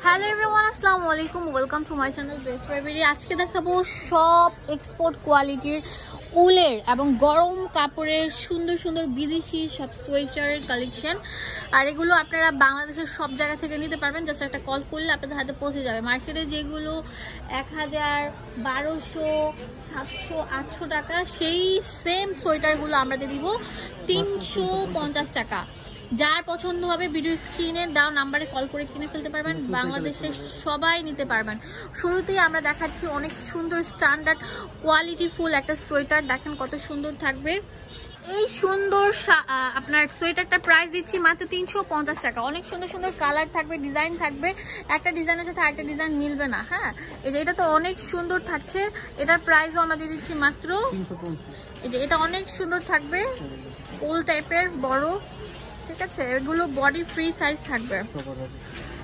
Hello everyone, আসসালামু আলাইকুম, welcome to my channel dress baby. আজকে দেখাবো সব এক্সপোর্ট কোয়ালিটির উলের এবং গরম কাপড়ের সুন্দর সুন্দর বিদেশি সব সোয়েটারের কালেকশন। আর এগুলো আপনারা বাংলাদেশের সব জায়গা থেকে নিতে পারবেন, জাস্ট একটা কল করলে আপনাদের হাতে পৌঁছে যাবে। মার্কেটে যেগুলো 1000, 1200, 700, 800 টাকা, সেই সেম সোয়েটারগুলো আমরা দিয়ে দিব 350 টাকা। যার পছন্দ হবে ভিডিও স্ক্রিনে দেওয়া নাম্বারে কল করে কিনে ফেলতে পারবেন, বাংলাদেশের সবাই নিতে পারবেন। শুরুতেই আমরা দেখাচ্ছি অনেক সুন্দর স্ট্যান্ডার্ড কোয়ালিটি ফুল একটা সোয়েটার, দেখেন কত সুন্দর থাকবে। এই সুন্দর আপনার সোয়েটারটার প্রাইস দিচ্ছি মাত্র 350 টাকা। অনেক সুন্দর সুন্দর কালার থাকবে, ডিজাইন থাকবে, একটা ডিজাইনের সাথে আরেকটা ডিজাইন মিলবে না। হ্যাঁ, এই যে এটা তো অনেক সুন্দর থাকছে, এটার প্রাইসও আমরা দিয়ে দিচ্ছি মাত্র 350। এই যে এটা অনেক সুন্দর থাকবে, ওল টাইপের বড়, ঠিক আছে। এগুলো বডি ফ্রি সাইজ থাকবে।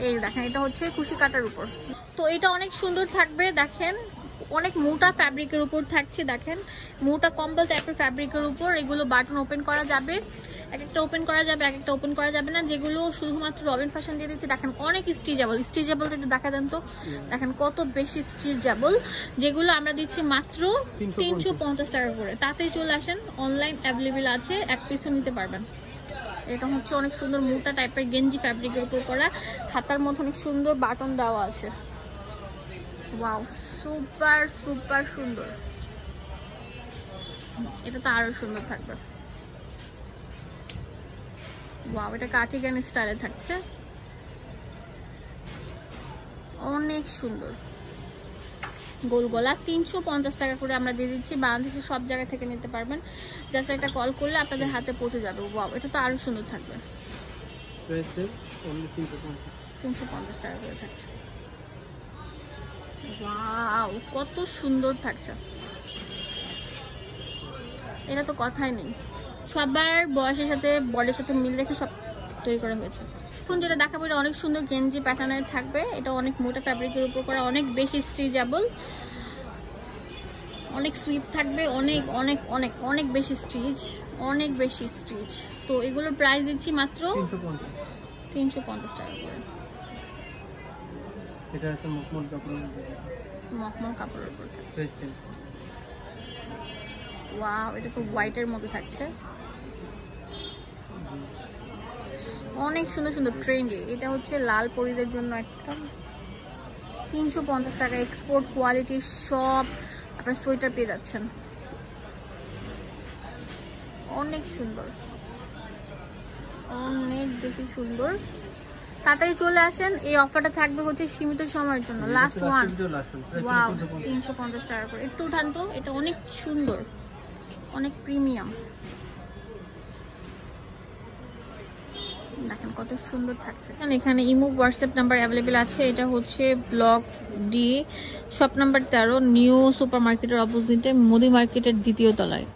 এই দেখেন এটা হচ্ছে কুশি কাটার উপর, তো এটা অনেক সুন্দর থাকবে। দেখেন অনেক মোটা ফ্যাব্রিকের উপর থাকছে, দেখেন মোটা কম্বল টাইপের ফ্যাব্রিকের উপর। এগুলো বাটন ওপেন করা যাবে, এক একটা ওপেন করা যাবে, এক একটা ওপেন করা যাবে না। যেগুলো শুধুমাত্র রবিন ফ্যাশন দিয়ে দিচ্ছে, দেখেন অনেক স্টিচেবল। স্টিচেবলটা একটু দেখা দেন তো, দেখেন কত বেশি স্টিচেবল। যেগুলো আমরা দিচ্ছি মাত্র 350 টাকা করে। তাতেই চলে আসেন, অনলাইন অ্যাভেলেবেল আছে, এক পিসও নিতে পারবেন। এটা হচ্ছে অনেক সুন্দর মোটা টাইপের গেঞ্জি ফ্যাব্রিকের উপর করা, হাতার মধ্যে অনেক সুন্দর বাটন দেওয়া আছে। ওয়াও, সুপার সুপার সুন্দর। এটা তো আরো সুন্দর থাকবে। ওয়াও, এটা কার্টিগান স্টাইলে থাকছে, অনেক সুন্দর। গোল গলা 350 টাকা করে আমরা দিয়ে দিচ্ছি, বাংলাদেশের সব জায়গা থেকে নিতে পারবেন। জাস্ট একটা কল করলে আপনাদের হাতে পৌঁছে যাবে। ওয়াও, এটা তো আরো সুন্দর থাকবে। 350 টাকা করে থাকছে। ওয়াও, কত সুন্দর থাকছে। এটা তো কথাই নেই, সবার বয়সের সাথে বডির সাথে মিল রেখে সব তৈরি করা হয়েছে। এখন যেটা দেখাবো এটা অনেক সুন্দর গেঞ্জি প্যাটার্নের থাকবে। এটা অনেক মোটা ফ্যাব্রিকের উপর করা, অনেক বেশি স্ট্রেচেবল, অনেক সুইপ থাকবে, অনেক অনেক অনেক অনেক বেশি স্ট্রিচ, অনেক বেশি স্ট্রিচ। তো এগুলোর প্রাইস দিচ্ছি মাত্র 350 টাকা করে। এটা আছে মখমল কাপড়ের উপর, মখমল কাপড়ের উপর থাকছে। ওয়াও, এটা তো হোয়াইটের মধ্যে থাকছে, অনেক সুন্দর সুন্দর ট্রেন্ডি। এটা হচ্ছে লাল পরীদের জন্য একটা 350 টাকা এক্সপোর্ট কোয়ালিটির সব আপনার সোয়েটার পেয়ে যাচ্ছেন, অনেক সুন্দর, অনেক বেশি সুন্দর। তাড়াতাড়ি চলে আসেন, এই অফারটা থাকবে হচ্ছে সীমিত সময়ের জন্য, লাস্ট ওয়ান। ওয়াও, 350 টাকা করে। একটু উঠান তো, এটা অনেক সুন্দর, অনেক প্রিমিয়াম। দেখেন কত সুন্দর থাকছে। এখানে ইমো হোয়াটসঅ্যাপ নাম্বার অ্যাভেলেবেল আছে। এটা হচ্ছে block D, shop number 13, new super মার্কেটের অপোজিটে, মোদি মার্কেটের দ্বিতীয় তলায়।